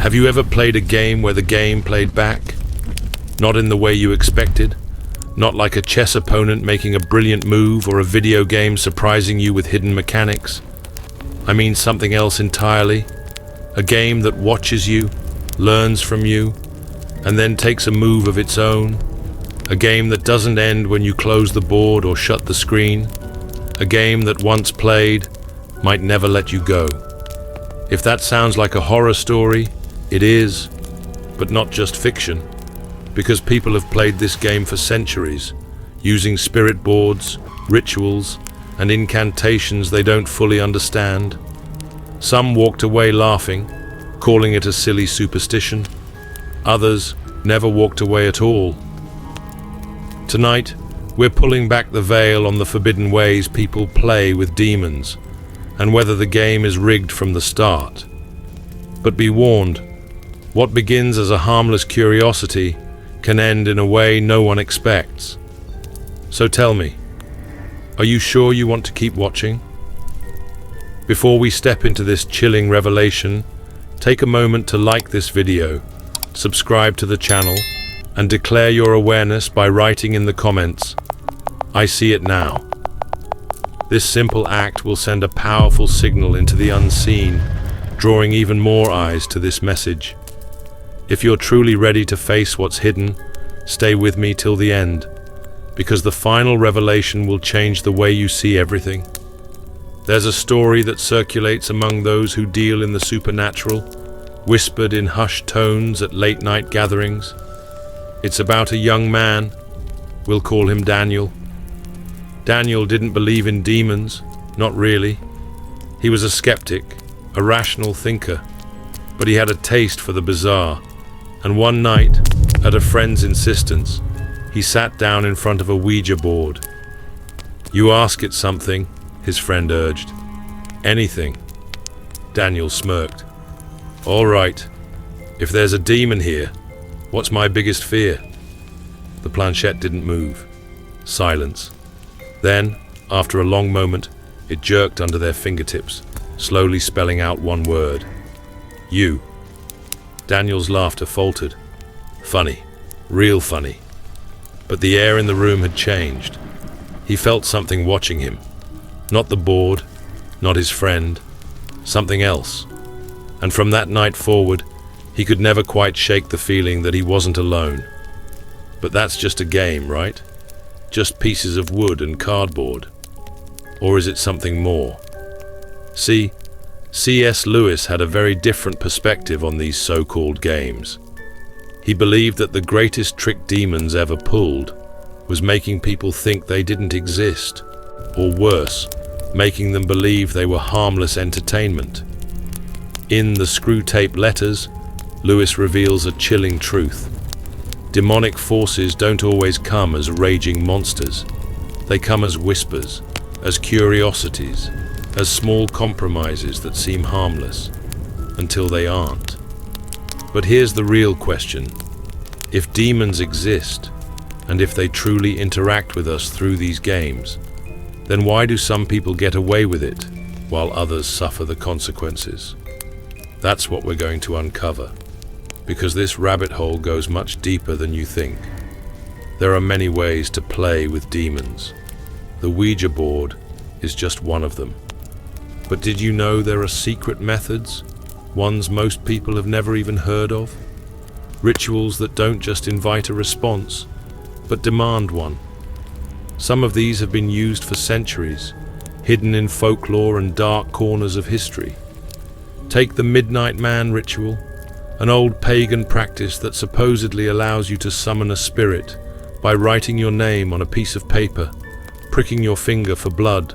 Have you ever played a game where the game played back? Not in the way you expected? Not like a chess opponent making a brilliant move or a video game surprising you with hidden mechanics? I mean something else entirely. A game that watches you, learns from you, and then takes a move of its own. A game that doesn't end when you close the board or shut the screen. A game that once played might never let you go. If that sounds like a horror story, it is, but not just fiction, because people have played this game for centuries, using spirit boards, rituals, and incantations they don't fully understand. Some walked away laughing, calling it a silly superstition. Others never walked away at all. Tonight, we're pulling back the veil on the forbidden ways people play with demons, and whether the game is rigged from the start. But be warned, what begins as a harmless curiosity can end in a way no one expects. So tell me, are you sure you want to keep watching? Before we step into this chilling revelation, take a moment to like this video, subscribe to the channel, and declare your awareness by writing in the comments, "I see it now." This simple act will send a powerful signal into the unseen, drawing even more eyes to this message. If you're truly ready to face what's hidden, stay with me till the end, because the final revelation will change the way you see everything. There's a story that circulates among those who deal in the supernatural, whispered in hushed tones at late-night gatherings. It's about a young man. We'll call him Daniel. Daniel didn't believe in demons, not really. He was a skeptic, a rational thinker, but he had a taste for the bizarre. And one night, at a friend's insistence, he sat down in front of a Ouija board. "You ask it something," his friend urged. "Anything." Daniel smirked. "All right, if there's a demon here, what's my biggest fear?" The planchette didn't move. Silence. Then, after a long moment, it jerked under their fingertips, slowly spelling out one word. "You." Daniel's laughter faltered. Funny. Real funny. But the air in the room had changed. He felt something watching him. Not the board, not his friend. Something else. And from that night forward, he could never quite shake the feeling that he wasn't alone. But that's just a game, right? Just pieces of wood and cardboard. Or is it something more? See, C.S. Lewis had a very different perspective on these so-called games. He believed that the greatest trick demons ever pulled was making people think they didn't exist, or worse, making them believe they were harmless entertainment. In The Screw-Tape Letters, Lewis reveals a chilling truth. Demonic forces don't always come as raging monsters. They come as whispers, as curiosities, as small compromises that seem harmless, until they aren't. But here's the real question. If demons exist, and if they truly interact with us through these games, then why do some people get away with it, while others suffer the consequences? That's what we're going to uncover, because this rabbit hole goes much deeper than you think. There are many ways to play with demons. The Ouija board is just one of them. But did you know there are secret methods, ones most people have never even heard of? Rituals that don't just invite a response, but demand one. Some of these have been used for centuries, hidden in folklore and dark corners of history. Take the Midnight Man ritual, an old pagan practice that supposedly allows you to summon a spirit by writing your name on a piece of paper, pricking your finger for blood,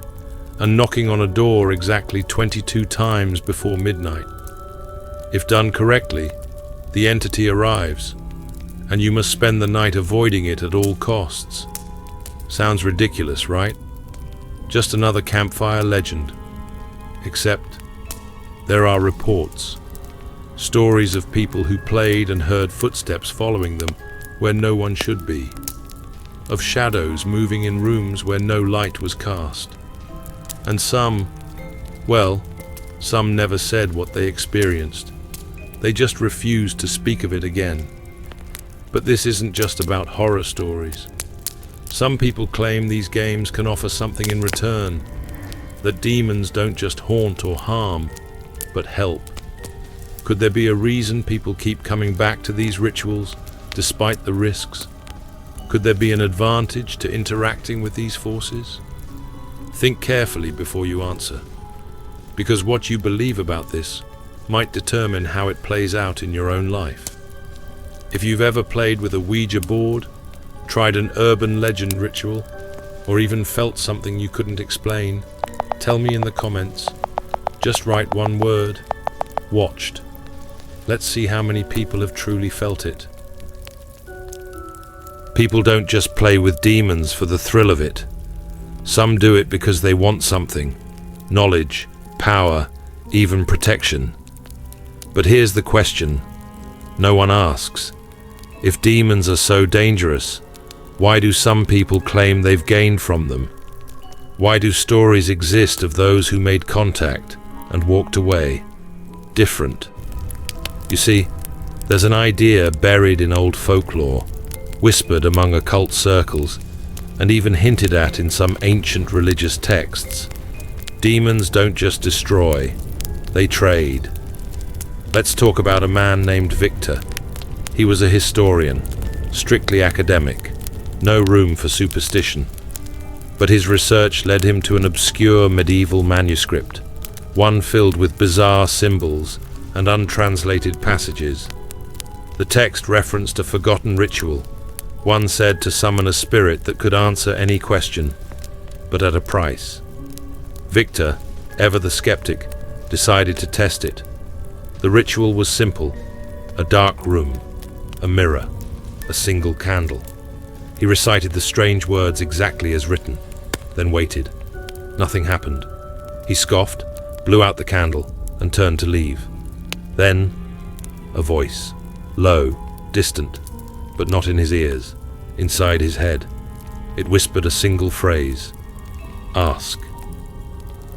and knocking on a door exactly 22 times before midnight. If done correctly, the entity arrives, and you must spend the night avoiding it at all costs. Sounds ridiculous, right? Just another campfire legend. Except, there are reports. Stories of people who played and heard footsteps following them where no one should be. Of shadows moving in rooms where no light was cast. And some never said what they experienced. They just refuse to speak of it again. But this isn't just about horror stories. Some people claim these games can offer something in return, that demons don't just haunt or harm, but help. Could there be a reason people keep coming back to these rituals, despite the risks? Could there be an advantage to interacting with these forces? Think carefully before you answer, because what you believe about this might determine how it plays out in your own life. If you've ever played with a Ouija board, tried an urban legend ritual, or even felt something you couldn't explain, tell me in the comments. Just write one word: watched. Let's see how many people have truly felt it. People don't just play with demons for the thrill of it. Some do it because they want something: knowledge, power, even protection. But here's the question no one asks. If demons are so dangerous, why do some people claim they've gained from them? Why do stories exist of those who made contact and walked away, different? You see, there's an idea buried in old folklore, whispered among occult circles, and even hinted at in some ancient religious texts. Demons don't just destroy, they trade. Let's talk about a man named Victor. He was a historian, strictly academic, no room for superstition. But his research led him to an obscure medieval manuscript, one filled with bizarre symbols and untranslated passages. The text referenced a forgotten ritual, one said to summon a spirit that could answer any question, but at a price. Victor, ever the skeptic, decided to test it. The ritual was simple: a dark room, a mirror, a single candle. He recited the strange words exactly as written, then waited. Nothing happened. He scoffed, blew out the candle, and turned to leave. Then, a voice, low, distant, but not in his ears, inside his head. It whispered a single phrase: ask.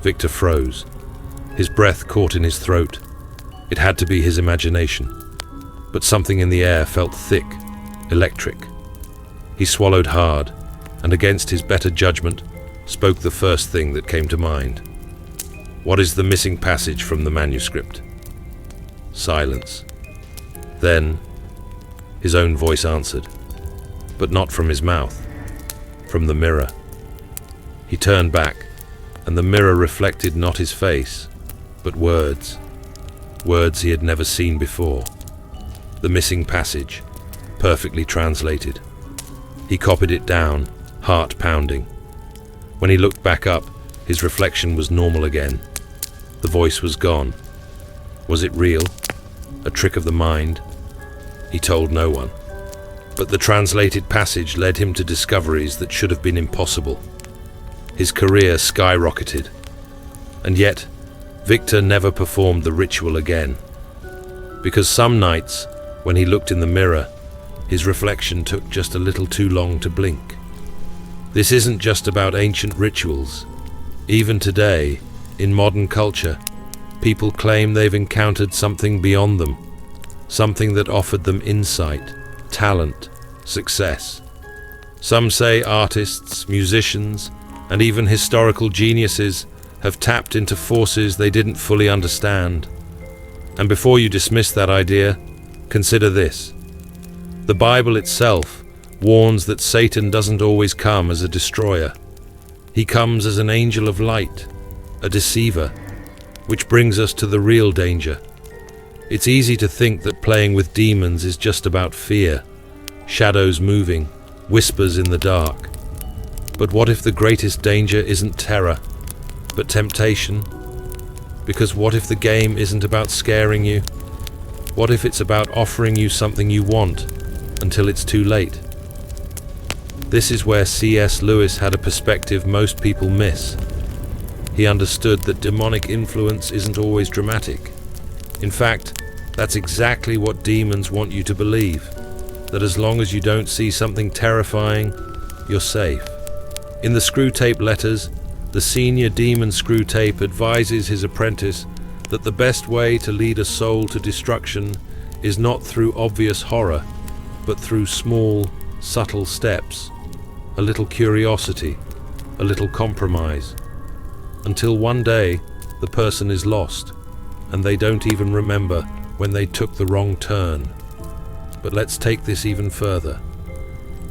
Victor froze. His breath caught in his throat. It had to be his imagination. But something in the air felt thick, electric. He swallowed hard, and against his better judgment, spoke the first thing that came to mind. What is the missing passage from the manuscript? Silence. Then, his own voice answered, but not from his mouth, from the mirror. He turned back, and the mirror reflected not his face, but words. Words he had never seen before. The missing passage, perfectly translated. He copied it down, heart pounding. When he looked back up, his reflection was normal again. The voice was gone. Was it real? A trick of the mind? He told no one. But the translated passage led him to discoveries that should have been impossible. His career skyrocketed. And yet, Victor never performed the ritual again. Because some nights, when he looked in the mirror, his reflection took just a little too long to blink. This isn't just about ancient rituals. Even today, in modern culture, people claim they've encountered something beyond them, something that offered them insight, talent, success. Some say artists, musicians, and even historical geniuses have tapped into forces they didn't fully understand. And before you dismiss that idea, consider this. The Bible itself warns that Satan doesn't always come as a destroyer. He comes as an angel of light, a deceiver, which brings us to the real danger. It's easy to think that playing with demons is just about fear, shadows moving, whispers in the dark. But what if the greatest danger isn't terror, but temptation? Because what if the game isn't about scaring you? What if it's about offering you something you want until it's too late? This is where C.S. Lewis had a perspective most people miss. He understood that demonic influence isn't always dramatic. In fact, that's exactly what demons want you to believe, that as long as you don't see something terrifying, you're safe. In the Screwtape Letters, the senior demon Screwtape advises his apprentice that the best way to lead a soul to destruction is not through obvious horror, but through small, subtle steps, a little curiosity, a little compromise, until one day the person is lost and they don't even remember when they took the wrong turn. But let's take this even further.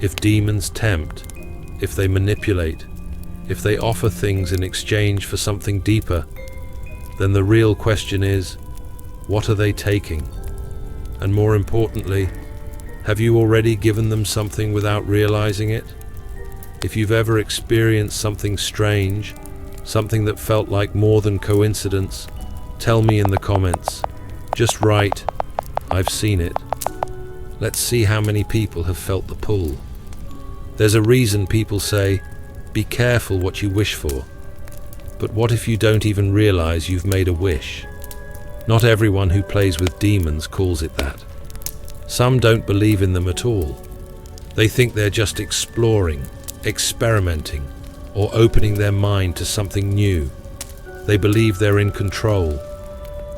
If demons tempt, if they manipulate, if they offer things in exchange for something deeper, then the real question is, what are they taking? And more importantly, have you already given them something without realizing it? If you've ever experienced something strange, something that felt like more than coincidence, tell me in the comments. Just write, "I've seen it." Let's see how many people have felt the pull. There's a reason people say, be careful what you wish for. But what if you don't even realize you've made a wish? Not everyone who plays with demons calls it that. Some don't believe in them at all. They think they're just exploring, experimenting, or opening their mind to something new. They believe they're in control,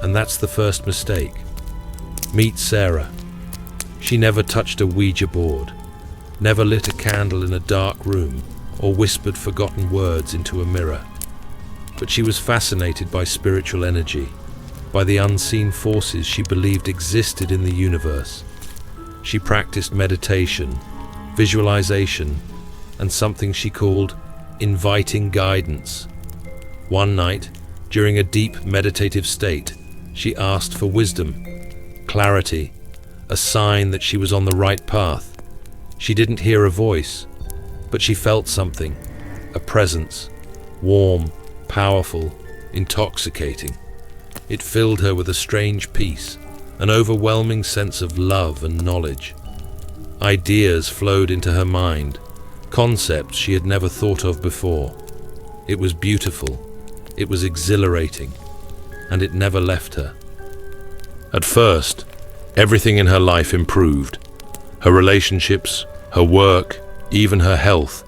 and that's the first mistake. Meet Sarah. She never touched a Ouija board, never lit a candle in a dark room, or whispered forgotten words into a mirror. But she was fascinated by spiritual energy, by the unseen forces she believed existed in the universe. She practiced meditation, visualization, and something she called inviting guidance. One night, during a deep meditative state, she asked for wisdom, clarity, a sign that she was on the right path. She didn't hear a voice, but she felt something, a presence, warm, powerful, intoxicating. It filled her with a strange peace, an overwhelming sense of love and knowledge. Ideas flowed into her mind, concepts she had never thought of before. It was beautiful, it was exhilarating, and it never left her. At first, everything in her life improved. Her relationships, her work, even her health.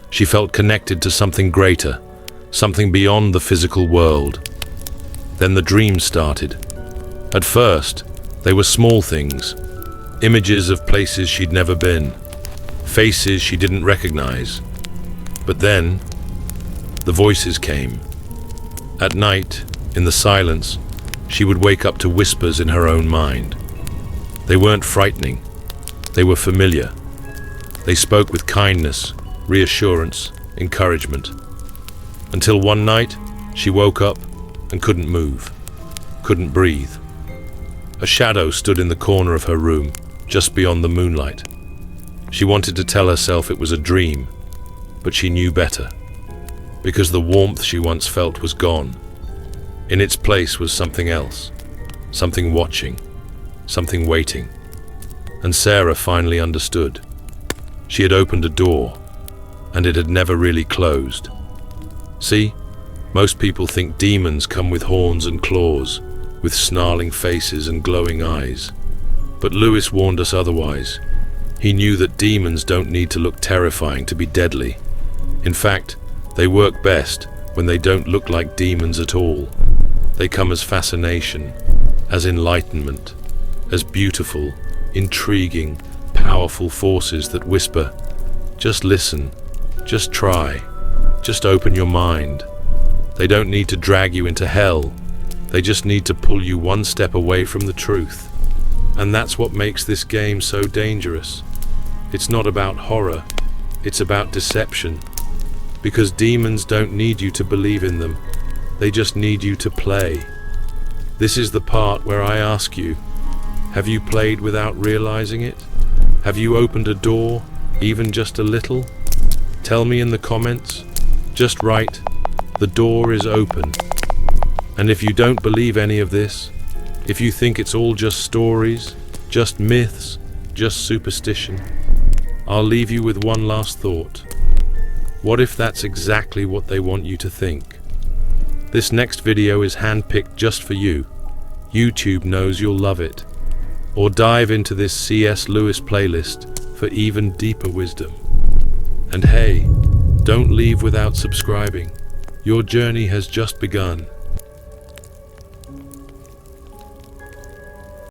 She felt connected to something greater, something beyond the physical world. Then the dreams started. At first, they were small things, images of places she'd never been, faces she didn't recognize. But then, the voices came. At night, in the silence, she would wake up to whispers in her own mind. They weren't frightening. They were familiar. They spoke with kindness, reassurance, encouragement. Until one night, she woke up and couldn't move, couldn't breathe. A shadow stood in the corner of her room, just beyond the moonlight. She wanted to tell herself it was a dream, but she knew better, because the warmth she once felt was gone. In its place was something else, something watching, something waiting. And Sarah finally understood. She had opened a door, and it had never really closed. See, most people think demons come with horns and claws, with snarling faces and glowing eyes. But Lewis warned us otherwise. He knew that demons don't need to look terrifying to be deadly. In fact, they work best when they don't look like demons at all. They come as fascination, as enlightenment, as beautiful, intriguing, powerful forces that whisper, just listen, just try, just open your mind. They don't need to drag you into hell. They just need to pull you one step away from the truth. And that's what makes this game so dangerous. It's not about horror, it's about deception. Because demons don't need you to believe in them. They just need you to play. This is the part where I ask you, have you played without realizing it? Have you opened a door, even just a little? Tell me in the comments. Just write, the door is open. And if you don't believe any of this, if you think it's all just stories, just myths, just superstition, I'll leave you with one last thought. What if that's exactly what they want you to think? This next video is handpicked just for you. YouTube knows you'll love it. Or dive into this C.S. Lewis playlist for even deeper wisdom. And hey, don't leave without subscribing. Your journey has just begun.